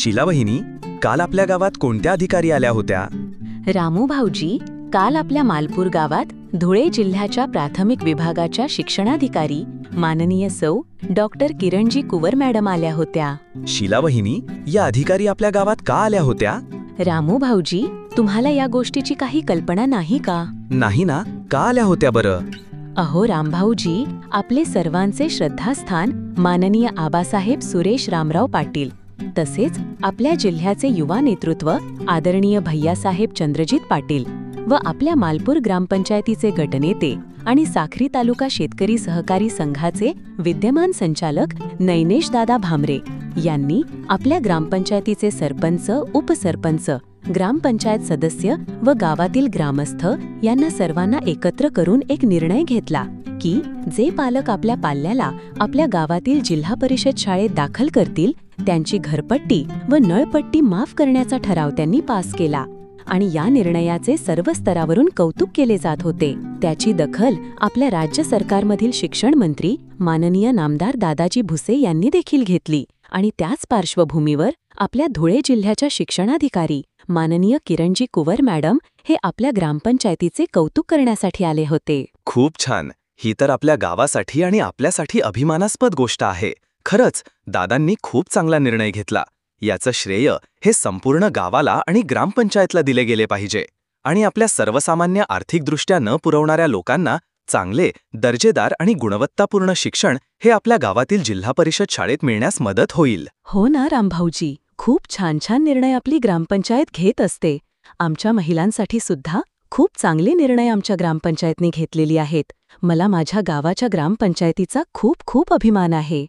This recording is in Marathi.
शीलावहिनी, काल आपल्या गावात कोणत्या अधिकारी आल्या होत्या? रामू भाऊजी, काल आपल्या मालपूर गावात धुळे जिल्ह्याच्या प्राथमिक विभागाच्या शिक्षणाधिकारी माननीय सौ डॉक्टर किरणजी कुवर मॅडम आल्या होत्या. शीलावहिनी, या अधिकारी आपल्या गावात का आल्या होत्या? रामू भाऊजी, तुम्हाला या गोष्टीची काही कल्पना नाही का? नाही ना, का आल्या होत्या बरं? अहो रामभाऊजी, आपले सर्वांचे श्रद्धास्थान माननीय आबासाहेब सुरेश रामराव पाटील, तसेच आपल्या जिल्ह्याचे युवा नेतृत्व आदरणीय भैयासाहेब चंद्रजीत पाटील व आपल्या मालपूर ग्रामपंचायतीचे गटनेते आणि साखरी तालुका शेतकरी सहकारी संघाचे विद्यमान संचालक नैनेश दादा भामरे यांनी आपल्या ग्रामपंचायतीचे सरपंच, उपसरपंच, ग्रामपंचायत सदस्य व गावातील ग्रामस्थ यांना सर्वांना एकत्र करून एक निर्णय घेतला की जे पालक आपल्या पाल्याला आपल्या गावातील जिल्हा परिषद शाळेत दाखल करतील त्यांची घरपट्टी व नळपट्टी माफ करण्याचा ठराव त्यांनी पास केला आणि या निर्णयाचे सर्व स्तरावरून कौतुक केले जात होते. त्याची दखल आपल्या राज्य सरकारमधील शिक्षण मंत्री माननीय नामदार दादाजी भुसे यांनी देखील घेतली आणि त्याच पार्श्वभूमीवर आपल्या धुळे जिल्ह्याच्या शिक्षणाधिकारी माननीय किरणजी कुवर मॅडम हे आपल्या ग्रामपंचायतीचे कौतुक करण्यासाठी आले होते. खूप छान. ही तर आपल्या गावासाठी आणि आपल्यासाठी अभिमानास्पद गोष्ट आहे. खरंच दादांनी खूप चांगला निर्णय घेतला. याचं श्रेय हे संपूर्ण गावाला आणि ग्रामपंचायतला दिले गेले पाहिजे आणि आपल्या सर्वसामान्य आर्थिकदृष्ट्या न पुरवणाऱ्या लोकांना चांगले, दर्जेदार आणि गुणवत्तापूर्ण शिक्षण हे आपल्या गावातील जिल्हा परिषद शाळेत मिळण्यास मदत होईल. हो ना रामभाऊजी, खूप छान छान निर्णय आपली ग्रामपंचायत घेत असते. आमच्या महिलांसाठी सुद्धा खूप चांगले निर्णय आमच्या ग्रामपंचायतने घेतलेली आहेत. मला माझ्या गावाच्या ग्रामपंचायतीचा खूप खूप अभिमान आहे.